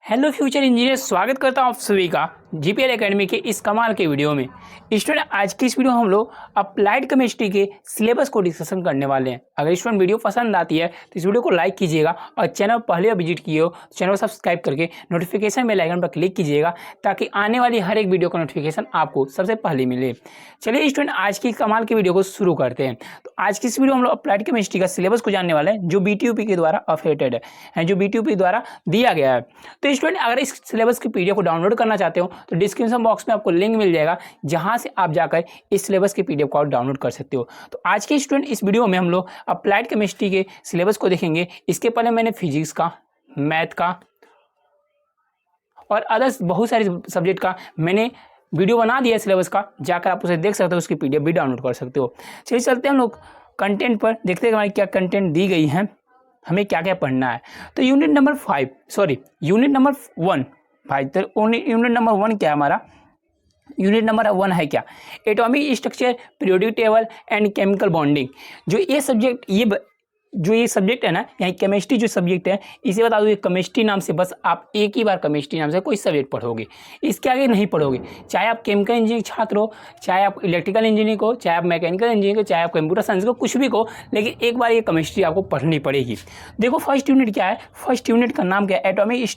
Hello future engineer, स्वागत करता हूं आप सभी का जीपीएल एकेडमी के इस कमाल के वीडियो में। स्टूडेंट, आज की इस वीडियो में हम लोग अप्लाइड केमिस्ट्री के सिलेबस को डिस्कशन करने वाले हैं। अगर स्टूडेंट वीडियो पसंद आती है तो इस वीडियो को लाइक कीजिएगा और चैनल पहले विजिट किए हो तो चैनल को सब्सक्राइब करके नोटिफिकेशन बेल आइकन पर क्लिक कीजिएगा ताकि आने वाली हर एक वीडियो का नोटिफिकेशन आपको सबसे पहले मिले। चलिए स्टूडेंट, आज की कमाल की वीडियो को शुरू करते हैं। तो आज की इस वीडियो में हम लोग अप्लाइड केमिस्ट्री का सिलेबस को जानने वाले हैं जो बीटीयूपी के द्वारा अफिलिएटेड है, जो बीटीयूपी द्वारा दिया गया है। तो स्टूडेंट, अगर इस सिलेबस की पीडीएफ को डाउनलोड करना चाहते हो तो डिस्क्रिप्शन बॉक्स में आपको लिंक मिल जाएगा, जहां से आप जाकर इस सिलेबस की पीडीएफ को डाउनलोड कर सकते हो। तो आज के स्टूडेंट इस वीडियो में हम लोग अप्लाइड केमिस्ट्री के सिलेबस को देखेंगे। इसके पहले मैंने फिजिक्स का, मैथ का और अदर्स बहुत सारे सब्जेक्ट का मैंने वीडियो बना दिया है सिलेबस का, जाकर आप उसे देख सकते हो, उसकी पीडीएफ भी डाउनलोड कर सकते हो। चलिए चलते हैं हम लोग कंटेंट पर, देखते हैं हमारी क्या कंटेंट दी गई है, हमें क्या क्या पढ़ना है। तो यूनिट नंबर 1 भाई, तो यूनिट नंबर 1 क्या है हमारा? यूनिट नंबर 1 है क्या? Atomic structure, periodic table and chemical bonding. जो ये सब्जेक्ट है ना, यहाँ केमिस्ट्री जो सब्जेक्ट है, इसे बता दो, ये केमिस्ट्री नाम से बस आप एक ही बार केमिस्ट्री नाम से कोई सब्जेक्ट पढ़ोगे, इसके आगे नहीं पढ़ोगे। चाहे आप केमिकल इंजीनियरिंग छात्र हो, चाहे आप इलेक्ट्रिकल इंजीनियरिंग हो, चाहे आप मैकेनिकल इंजीनियरिंग हो, चाहे आप कंप्यूटर साइंस को, कुछ भी को, लेकिन एक बार ये केमिस्ट्री आपको पढ़नी पड़ेगी। देखो फर्स्ट यूनिट क्या है? फर्स्ट यूनिट का नाम क्या है? Atomic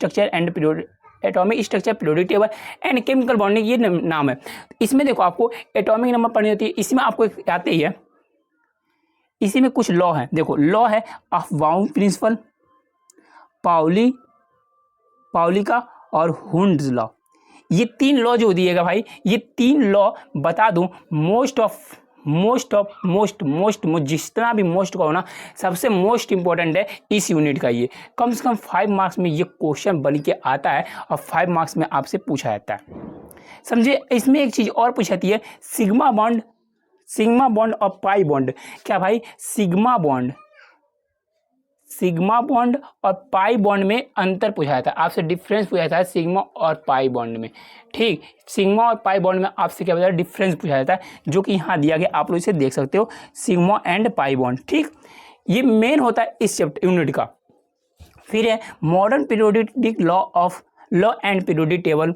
structure, periodic table and chemical bonding, ये नाम है। इसमें देखो आपको एटॉमिक नंबर पढ़नी होती है। इसमें आपको एक आते ही है, इसी में कुछ लॉ है। देखो लॉ है ऑफ बाउंड प्रिंसिपल, पाउली का और हुंड्स लॉ। ये 3 लॉ जो दिएगा भाई, ये 3 लॉ बता दूं, मोस्ट जितना भी मोस्ट का होना, सबसे मोस्ट इंपॉर्टेंट है इस यूनिट का। ये कम से कम 5 मार्क्स में ये क्वेश्चन बन के आता है और 5 मार्क्स में आपसे पूछा जाता है, समझे। इसमें एक चीज और पूछाती है, सिग्मा बॉन्ड और पाई बॉन्ड। क्या भाई? सिग्मा बॉन्ड और पाई बॉन्ड में अंतर पूछा जाता है आपसे, डिफरेंस पूछा जाता है सिग्मा और पाई बॉन्ड में। ठीक, सिग्मा और पाई बॉन्ड में आपसे क्या बताया? डिफरेंस पूछा जाता है, जो कि यहाँ दिया गया, आप लोग इसे देख सकते हो, सिग्मा एंड पाई बॉन्ड। ठीक, ये मेन होता है इस यूनिट का। फिर है modern periodic law and periodic table.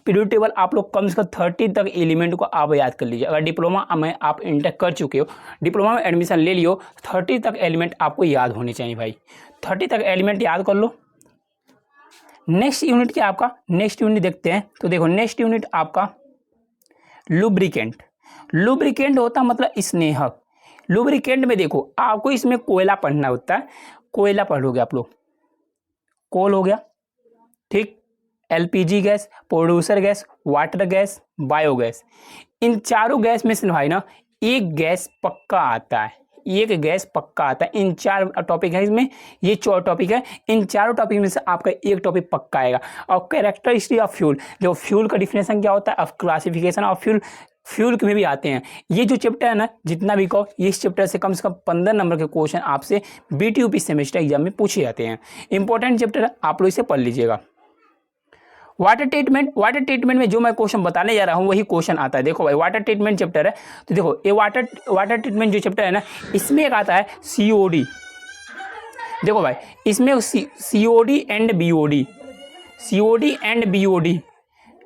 Periodic table आप लोग कम से कम 30 तक एलिमेंट को आप याद कर लीजिए। अगर डिप्लोमा में आप इंटर कर चुके हो, डिप्लोमा में एडमिशन ले लियो, 30 तक एलिमेंट आपको याद होने चाहिए भाई। 30 तक एलिमेंट याद कर लो। नेक्स्ट यूनिट क्या आपका? नेक्स्ट यूनिट देखते हैं। तो देखो नेक्स्ट यूनिट आपका लुब्रिकेंट होता मतलब स्नेहक। लुब्रिकेंट में देखो आपको इसमें कोयला पढ़ना होता है, कोयला पढ़ोगे आप लोग। कोल हो गया, ठीक, LPG gas, producer gas, water gas, biogas. इन चारों गैस में से भाई ना एक गैस पक्का आता है, इन 4 टॉपिक है इसमें, ये 4 टॉपिक है। इन चारों टॉपिक में से आपका एक टॉपिक पक्का आएगा। और कैरेक्टरिस्टिक ऑफ फ्यूल, जो फ्यूल का डिफिनेशन क्या होता है, ऑफ क्लासिफिकेशन ऑफ फ्यूल में भी आते हैं। ये जो चैप्टर है ना, जितना भी कहो, इस चैप्टर से कम 15 नंबर के क्वेश्चन आपसे बीटीयूपी सेमेस्टर एग्जाम में पूछे जाते हैं। इंपॉर्टेंट चैप्टर है, आप लोग इसे पढ़ लीजिएगा। वाटर ट्रीटमेंट में जो मैं क्वेश्चन बताने जा रहा हूँ वही क्वेश्चन आता है। देखो भाई, वाटर ट्रीटमेंट चैप्टर है, तो देखो ये वाटर ट्रीटमेंट जो चैप्टर है ना, इसमें एक आता है सीओडी। देखो भाई, इसमें सीओडी एंड बीओडी,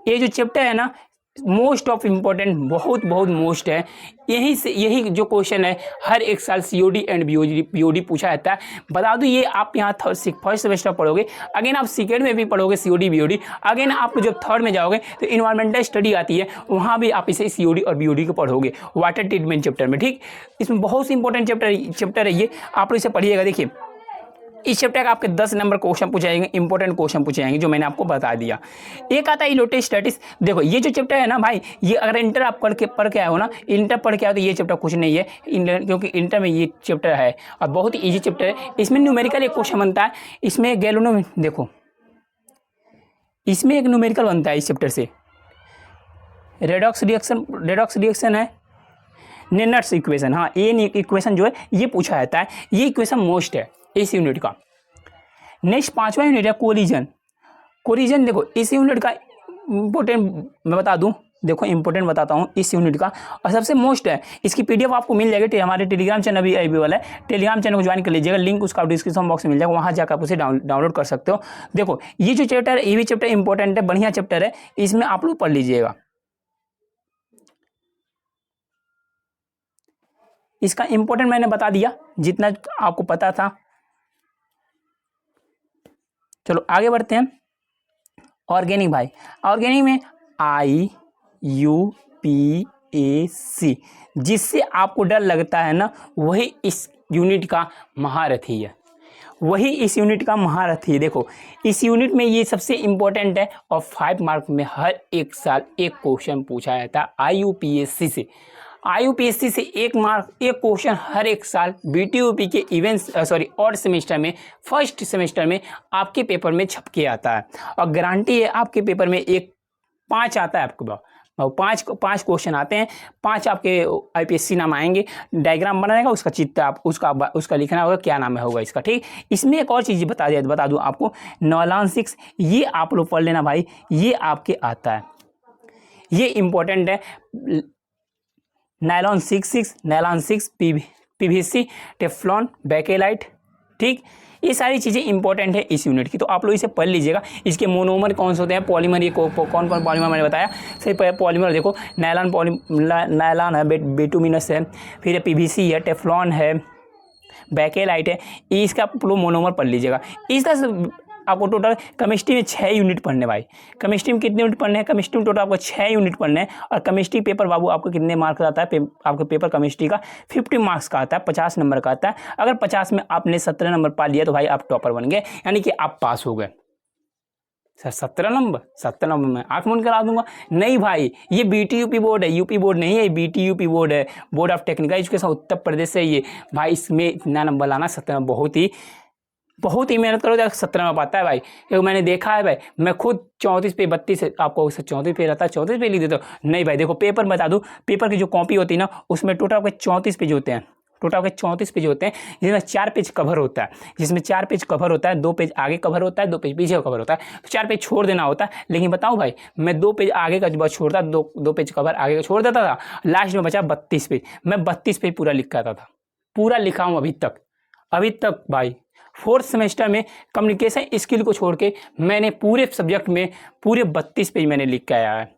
ये जो चैप्टर है ना, मोस्ट ऑफ इम्पोर्टेंट, बहुत मोस्ट है। यही जो क्वेश्चन है, हर एक साल सीओडी एंड बीओडी पूछा जाता है। बता दूं, ये आप यहाँ फर्स्ट सेमेस्टर पढ़ोगे, अगेन आप सेकेंड में भी पढ़ोगे सीओडी बीओडी, अगेन आप जब थर्ड में जाओगे तो इन्वायरमेंटल स्टडी आती है, वहाँ भी आप इसे सीओडी और बीओडी को पढ़ोगे, वाटर ट्रीटमेंट चैप्टर में। ठीक, इसमें बहुत ही इंपॉर्टेंट चैप्टर है ये, आप लोग इसे पढ़िएगा। देखिए इस चैप्टर का आपके 10 नंबर क्वेश्चन पूछे जाएंगे, इंपॉर्टेंट क्वेश्चन पूछे जाएंगे, जो मैंने आपको बता दिया। एक आता है इलेक्ट्रोस्टैटिक्स। देखो ये जो चैप्टर है ना भाई, ये अगर इंटर आप पढ़ के आए हो ना, इंटर पढ़ के आए तो ये चैप्टर कुछ नहीं है, क्योंकि इंटर में ये चैप्टर है और बहुत ही ईजी चैप्टर है। इसमें न्यूमेरिकल एक क्वेश्चन बनता है, इसमें देखो इसमें एक न्यूमेरिकल बनता है इस चैप्टर से। रेडॉक्स रिएक्शन है, नेनर्स इक्वेशन, हाँ ये इक्वेशन जो है ये पूछा जाता है। ये इक्वेशन मोस्ट है इस यूनिट का। नेक्स्ट 5वां यूनिट है कोलिजन। देखो इस यूनिट का इंपॉर्टेंट मैं बता दूं, देखो इंपॉर्टेंट बताता हूँ इस यूनिट का, और सबसे मोस्ट है, इसकी पीडीएफ आपको मिल जाएगी हमारे टेलीग्राम चैनल भी अवेलेबल है, टेलीग्राम चैनल को ज्वाइन कर लीजिएगा, लिंक उसका डिस्क्रिप्शन बॉक्स में मिल जाएगा, वहाँ जाकर आप उसे डाउनलोड कर सकते हो। देखो ये जो चैप्टर है ये भी चैप्टर इंपॉर्टेंट है, बढ़िया चैप्टर है, इसमें आप लोग पढ़ लीजिएगा। इसका इंपॉर्टेंट मैंने बता दिया जितना आपको पता था। चलो आगे बढ़ते हैं। ऑर्गेनिक भाई, ऑर्गेनिक में IUPAC, जिससे आपको डर लगता है ना, वही इस यूनिट का महारथी है, वही इस यूनिट का महारथी है। देखो इस यूनिट में ये सबसे इंपॉर्टेंट है और 5 मार्क में हर एक साल एक क्वेश्चन पूछा जाता है IUPAC से। IUPAC से एक क्वेश्चन हर एक साल BTUP के ऑड सेमेस्टर में, फर्स्ट सेमेस्टर में आपके पेपर में छप के आता है, और गारंटी है आपके पेपर में 5 आता है आपको, 5 क्वेश्चन आते हैं, 5 आपके IPSC नाम आएंगे, डायग्राम बनाएगा उसका चित्र आप उसका लिखना होगा क्या नाम होगा इसका, ठीक। इसमें एक और चीज़ बता दूं आपको, नॉलन 6 ये आप लोग पढ़ लेना भाई, ये आपके आता है, ये इंपॉर्टेंट है। नायलॉन 6 PVC, टेफ्लॉन, बेकेलाइट, ठीक, ये सारी चीज़ें इंपॉर्टेंट है इस यूनिट की, तो आप लोग इसे पढ़ लीजिएगा। इसके मोनोमर कौन से होते हैं, पॉलीमर, ये कौन कौन पॉलीमर मैंने बताया, सही पॉलीमर देखो, नायलॉन है, बिटुमिनस है, फिर PVC है, टेफ्लॉन है, बेकेलाइट है, इसका आप लोग मोनोमर पढ़ लीजिएगा। इस तरह से आपको टोटल केमिस्ट्री में 6 यूनिट पढ़ने भाई। केमिस्ट्री में कितने यूनिट पढ़ने हैं, केमिस्ट्री में टोटल आपको 6 यूनिट पढ़ने हैं, और केमिस्ट्री पेपर बाबू आपको कितने मार्क्स आता है, आपके पेपर केमिस्ट्री का 50 मार्क्स का आता है, 50 नंबर का आता है। अगर 50 में आपने 17 नंबर पा लिया तो भाई आप टॉपर बन गए, यानी कि आप पास हो गए। सर 17 नंबर में आँख मूंद करा दूंगा, नहीं भाई, ये BTUP बोर्ड है, यूपी बोर्ड नहीं है, BTUP बोर्ड है, board of technical education Uttar Pradesh से। ये भाई इसमें इतना नंबर लाना 17 में बहुत ही मेहनत करो, 17 में पाता है भाई, क्योंकि मैंने देखा है भाई, मैं खुद 34 पे 32 आपको 34 पे रहता है, 34 पे लिख देता हूँ। नहीं भाई देखो, पेपर बता दूँ, पेपर की जो कॉपी होती है ना, उसमें टोटल आपके 34 पेज होते हैं, जिसमें 4 पेज कवर होता है, 2 पेज आगे कवर होता है, 2 पेज पीछे कवर होता है, तो 4 पेज छोड़ देना होता है। लेकिन बताऊँ भाई, मैं 2 पेज आगे का बस छोड़ता, 2 पेज कवर आगे का छोड़ देता था, लास्ट में बचा 32 पेज, मैं 32 पेज पूरा लिख आता था, पूरा लिखा हूँ अभी तक भाई। 4th सेमेस्टर में कम्युनिकेशन स्किल को छोड़ के मैंने पूरे सब्जेक्ट में पूरे 32 पेज मैंने लिख के आया है,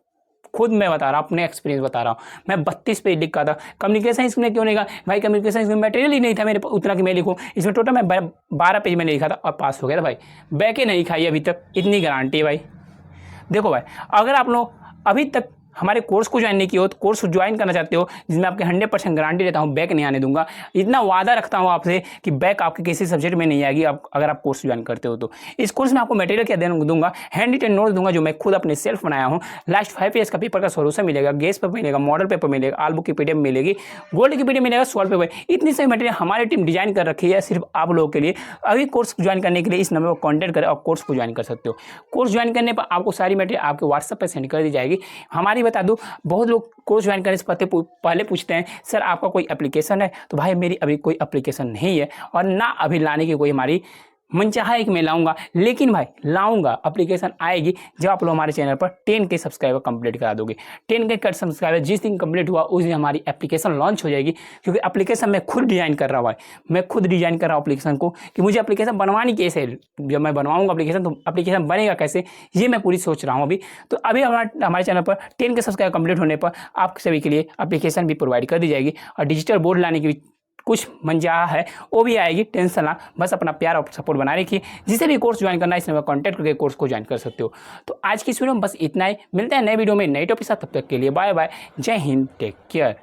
खुद मैं बता रहा हूँ, अपने एक्सपीरियंस बता रहा हूँ, मैं 32 पेज लिखा था। कम्युनिकेशन स्किल में क्यों नहीं कहा भाई, कम्युनिकेशन स्किल में मटेरियल ही नहीं था मेरे उतना कि मैं लिखूँ, इसमें टोटल मैं 12 पेज मैंने लिखा था और पास हो गया था भाई। बैके नहीं खाई अभी तक, इतनी गारंटी है भाई। देखो भाई, अगर आप लोग अभी तक हमारे कोर्स को ज्वाइन नहीं किया हो, तो कोर्स ज्वाइन करना चाहते हो, जिसमें आपके 100% गारंटी देता हूँ, बैक नहीं आने दूंगा, इतना वादा रखता हूँ आपसे कि बैक आपके किसी सब्जेक्ट में नहीं आएगी अगर आप कोर्स ज्वाइन करते हो तो। इस कोर्स में आपको मटेरियल क्या दूंगा, हैंड रिटन नोट दूंगा जो मैं खुद अपने सेल्फ बनाया हूँ, लास्ट 5 ईयर्स का पेपर का सोल्यूशन मिलेगा, गेस पेपर मिलेगा, मॉडल पेपर मिलेगा, आल बुक की PDF मिलेगी, गोल्ड की PDF मिलेगा, सॉल्व पेपर, इतनी सारी मटेरियल हमारी टीम डिजाइन कर रखी है सिर्फ आप लोगों के लिए। अभी कोर्स ज्वाइन करने के लिए इस नंबर पर कॉन्टैक्ट करें और कोर्स को ज्वाइन कर सकते हो। कोर्स ज्वाइन करने पर आपको सारी मटेरियल आपके व्हाट्सएप पर सेंड कर दी जाएगी। हमारी बता दूँ, बहुत लोग कोर्स ज्वाइन करने से पहले पूछते हैं सर आपका कोई एप्लीकेशन है, तो भाई मेरी अभी कोई एप्लीकेशन नहीं है, और ना अभी लाने की कोई हमारी मन चाहा है कि मैं लाऊंगा, लेकिन भाई लाऊंगा, एप्लीकेशन आएगी जब आप लोग हमारे चैनल पर 10 के सब्सक्राइबर कंप्लीट करा दोगे। 10 के सब्सक्राइबर जिस दिन कंप्लीट हुआ उस दिन हमारी एप्लीकेशन लॉन्च हो जाएगी, क्योंकि एप्लीकेशन मैं खुद डिजाइन कर रहा हूँ भाई, मैं खुद डिजाइन कर रहा हूँ एप्लीकेशन को, कि मुझे एप्लीकेशन बनवानी कैसे है, जब मैं बनवाऊंगा एप्लीकेशन तो एप्लीकेशन बनेगा कैसे, ये मैं पूरी सोच रहा हूँ अभी। तो अभी हमारे चैनल पर 10 के सब्सक्राइबर कंप्लीट होने पर आप सभी के लिए एप्लीकेशन भी प्रोवाइड कर दी जाएगी, और डिजिटल बोर्ड लाने की कुछ मंजा है वो भी आएगी, टेंशन ना, बस अपना प्यार और सपोर्ट बना रखिए। जिसे भी कोर्स ज्वाइन करना है इस नंबर कॉन्टैक्ट करके कोर्स को ज्वाइन कर सकते हो। तो आज की इस वीडियो में बस इतना ही, मिलते हैं नए वीडियो में नए टॉपिक के साथ, तब तक के लिए बाय बाय, जय हिंद, टेक केयर।